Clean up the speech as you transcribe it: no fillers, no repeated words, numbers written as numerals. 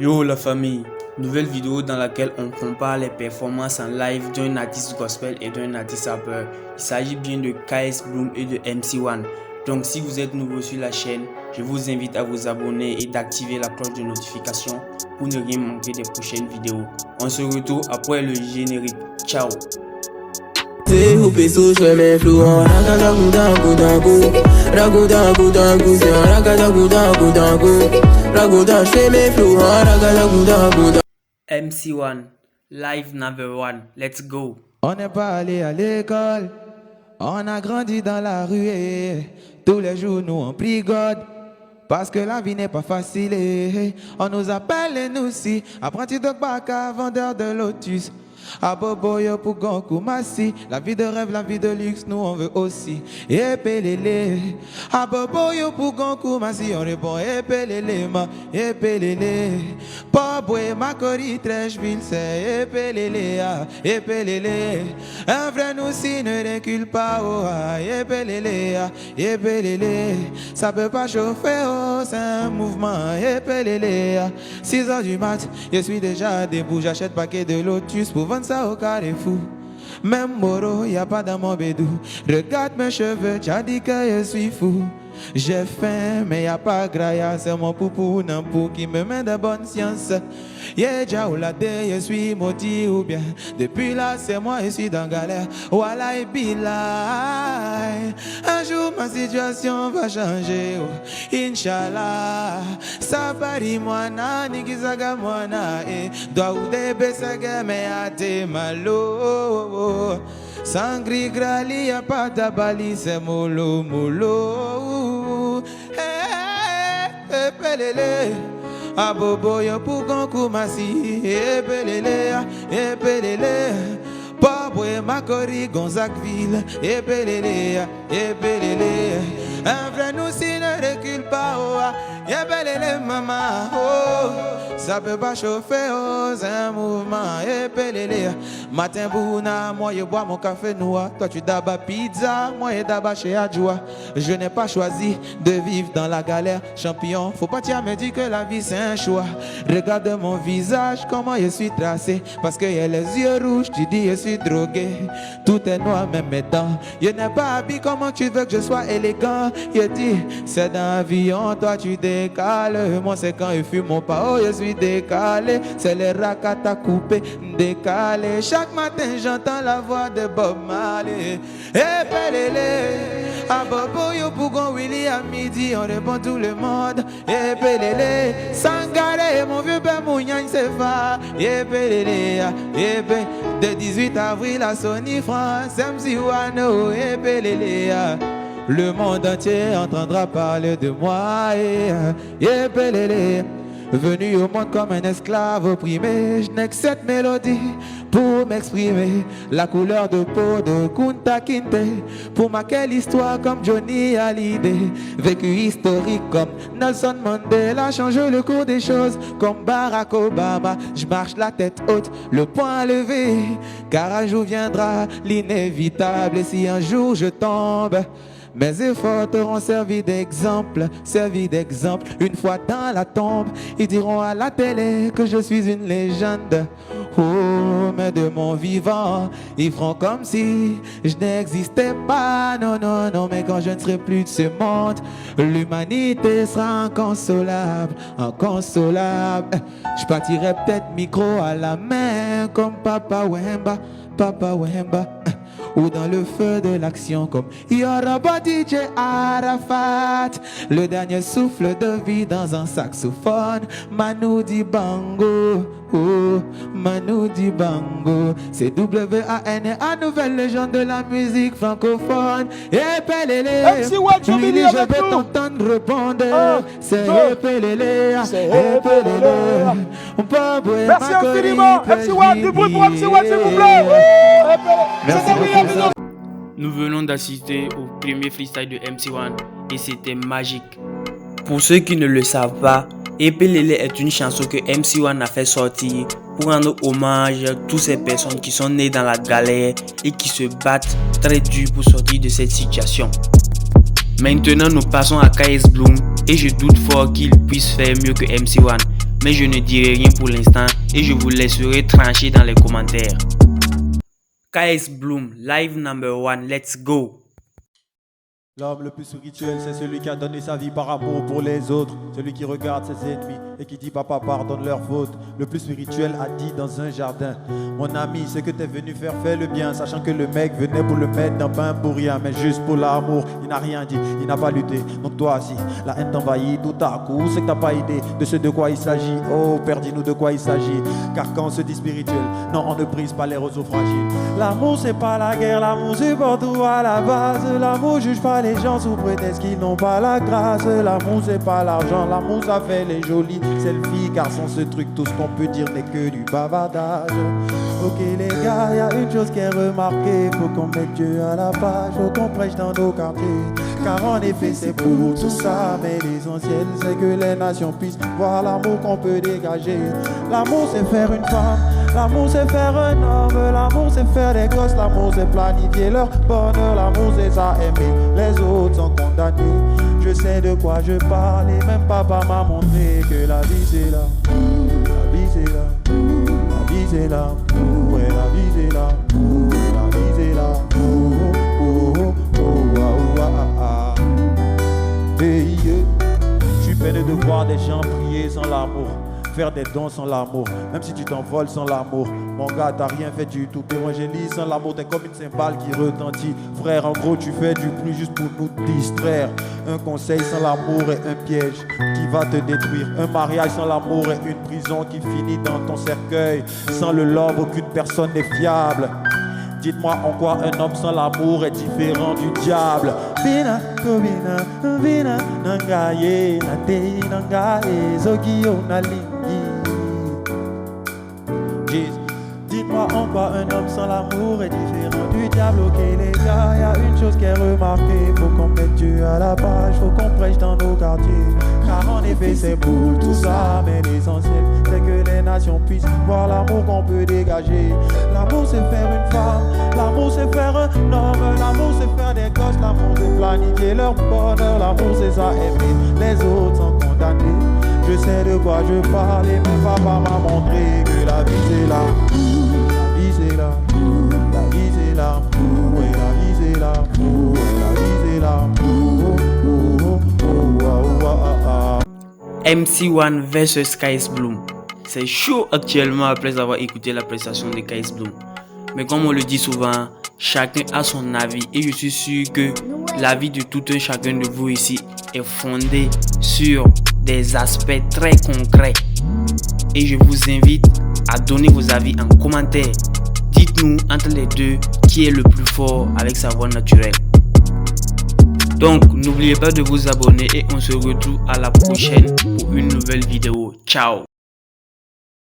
Yo la famille, nouvelle vidéo dans laquelle on compare les performances en live d'un artiste gospel et d'un artiste rappeur. Il s'agit bien de KS Bloom et de MC1. Donc si vous êtes nouveau sur la chaîne, je vous invite à vous abonner et d'activer la cloche de notification pour ne rien manquer des prochaines vidéos. On se retrouve après le générique. Ciao. O peso chame fluon, ragada gudangu dangu, ragudangu dangu, c'est un ragada gudangu dangu, ragudan chame fluon, ragada gudangu dangu. MC1, live number one, let's go. On n'est pas allé à l'école, on a grandi dans la rue et tous les jours nous on prie God. Parce que la vie n'est pas facile et on nous appelle et nous si apprenti de baka, vendeur de lotus. À Boboyo pour Gonkou Massi, la vie de rêve, la vie de luxe, nous on veut aussi. Et Pelele, à Boboyo pour Gonkou Massi, on répond et Pelele, ma, et Pelele. Poboué, Makori, Trècheville, c'est et Pelele, et Pelele. Un vrai nous si ne recule pas, oh, et Pelele, et Pelele. Ça peut pas chauffer, oh, c'est un mouvement, et Pelele. 6h du mat, je suis déjà debout, j'achète paquet de lotus pour vendre ça au Carrefour. Même Moro, y a pas dans mon bédou. Regarde mes cheveux, t'as dit que je suis fou. J'ai faim, mais y a pas graya, c'est mon poupou nampou qui me met de bonne science. Yeah, jaoulade, je suis maudit ou bien. Depuis là, c'est moi, je suis dans galère. Voilà et billah. Un jour, ma situation va changer. Oh. Inch'Allah. Safari moana, nikizaga moana. Doa ou de besaga, me ate malo. Sangri grali, y a pas d'abali, c'est molo, molo. Pelele. A Boboyo pour Gonkou Massi, et Pelele, et Pelele. Poboué, Makori, Gonzagueville, et Pelele, et Pelele. Un vrai nous si ne recule pas, oh, et Pelele, maman, oh. Ça peut pas chauffer, oh, c'est un mouvement, et Pelele. Matin bouna, moi je bois mon café noir. Toi tu dabas pizza, moi je dabas chez Adjoua. Je n'ai pas choisi de vivre dans la galère. Champion, faut pas me dire que la vie c'est un choix. Regarde mon visage, comment je suis tracé. Parce que y a les yeux rouges, tu dis je suis drogué. Tout est noir, même mes dents. Je n'ai pas habillé, comment tu veux que je sois élégant. Je dis, c'est dans l'avion, toi tu décales. Moi c'est quand je fume mon pao, je suis décalé. C'est les rakata coupés, décalé. Chaque matin j'entends la voix de Bob Marley. Et Pelele, à Boboyo Pougon Willy à midi, on répond tout le monde. Et Pelele, Sangaré, mon vieux père Mouniagne Sefa. Et Pelele, et Pelele, de 18 avril à Sony France, MC Wano. Et Pelele, le monde entier entendra parler de moi. Et Pelele, venu au monde comme un esclave opprimé, je n'ai que cette mélodie pour m'exprimer. La couleur de peau de Kunta Kinte, pour ma quelle histoire comme Johnny Hallyday. Vécu historique comme Nelson Mandela, change le cours des choses comme Barack Obama. Je marche la tête haute, le poing levé, car un jour viendra l'inévitable. Et si un jour je tombe, mes efforts t'auront servi d'exemple, servi d'exemple. Une fois dans la tombe, ils diront à la télé que je suis une légende. Oh, mais de mon vivant, ils feront comme si je n'existais pas. Non, non, non, mais quand je ne serai plus de ce monde, l'humanité sera inconsolable, inconsolable. Je partirai peut-être micro à la main comme Papa Wemba, Papa Wemba. Ou dans le feu de l'action comme Yoruba DJ Arafat. Le dernier souffle de vie dans un saxophone. Manu Dibango, oh, Manu Dibango. C'est W-A-N-A, nouvelle légende de la musique francophone. Et Pelele, Willy, je vais t'entendre répondre. C'est Pelele, c'est Pelele. Merci infiniment, MC1, du bruit pour MC1 s'il vous plaît. Merci beaucoup. Nous venons d'assister au premier freestyle de MC1 et c'était magique. Pour ceux qui ne le savent pas, Epelele est une chanson que MC1 a fait sortir pour rendre hommage à toutes ces personnes qui sont nées dans la galère et qui se battent très dur pour sortir de cette situation. Maintenant nous passons à KS Bloom et je doute fort qu'il puisse faire mieux que MC1. mais je ne dirai rien pour l'instant et je vous laisserai trancher dans les commentaires. KS Bloom, live number 1, let's go! L'homme le plus spirituel, c'est celui qui a donné sa vie par amour pour les autres. Celui qui regarde ses ennemis et qui dit papa pardonne leurs fautes. Le plus spirituel a dit dans un jardin: mon ami, ce que t'es venu faire, fais le bien. Sachant que le mec venait pour le mettre dans bain pour rien, mais juste pour l'amour. Il n'a rien dit, il n'a pas lutté. Donc toi aussi, la haine t'envahit tout à coup. C'est que t'as pas idée de ce de quoi il s'agit. Oh, Père, dis-nous de quoi il s'agit. Car quand on se dit spirituel, non, on ne brise pas les roseaux fragiles. L'amour c'est pas la guerre, l'amour c'est pour tout à la base. L'amour juge pas les gens sous prétexte qu'ils n'ont pas la grâce. L'amour c'est pas l'argent, l'amour ça fait les jolis selfies. Car sans ce truc tout ce qu'on peut dire n'est que du bavardage. Ok les gars, y a une chose qui est remarquée, faut qu'on mette Dieu à la page, faut qu'on prêche dans nos quartiers. Car en effet c'est pour tout ça, mais l'essentiel c'est que les nations puissent voir l'amour qu'on peut dégager. L'amour c'est faire une femme, l'amour c'est faire un homme, l'amour c'est faire des gosses, l'amour c'est planifier leur bonheur, l'amour c'est ça aimer, les autres sont condamnés. Je sais de quoi je parle et même papa m'a montré que la vie c'est l'amour, la vie c'est l'amour, la vie c'est l'amour, ouais la vie c'est l'amour, la vie c'est l'amour, oh oh oh oh ah ah ah. Hey, je suis peiné de voir des gens prier sans l'amour, faire des dons sans l'amour, même si tu t'envoles sans l'amour. Mon gars, t'as rien fait du tout, évangélise sans l'amour, t'es comme une cymbale qui retentit. Frère, en gros, tu fais du bruit juste pour nous distraire. Un conseil sans l'amour est un piège qui va te détruire. Un mariage sans l'amour est une prison qui finit dans ton cercueil. Sans le love, aucune personne n'est fiable. Dites-moi en quoi un homme sans l'amour est différent du diable. Bina, kobina, bina, nangaye, nate, nangaye, zogio, nalingi. Dites-moi en quoi un homme sans l'amour est différent du diable. Ok les gars, y a une chose qui est remarquée, faut qu'on mette Dieu à la page, faut qu'on prêche dans nos quartiers. Car en effet c'est pour tout ça, mais l'essentiel c'est que les nations puissent voir l'amour qu'on peut dégager. L'amour c'est faire une femme, l'amour c'est faire un homme, l'amour c'est faire des gosses, l'amour c'est planifier leur bonheur, l'amour c'est ça aimer, les autres sont condamnés. Je sais de quoi je parle et mon papa m'a montré que la vie c'est l'amour, la vie c'est l'amour, la vie c'est l'amour, ouais la vie c'est l'amour, ouais la vie c'est l'amour, oh oh oh oh oh oh oh. MC1 vs KS Bloom. C'est chaud actuellement après avoir écouté la prestation de KS Bloom. Mais comme on le dit souvent, chacun a son avis et je suis sûr que l'avis de tout un chacun de vous ici est fondé sur des aspects très concrets. Et je vous invite à donner vos avis en commentaire. Dites-nous entre les deux qui est le plus fort avec sa voix naturelle. Donc n'oubliez pas de vous abonner et on se retrouve à la prochaine pour une nouvelle vidéo. Ciao.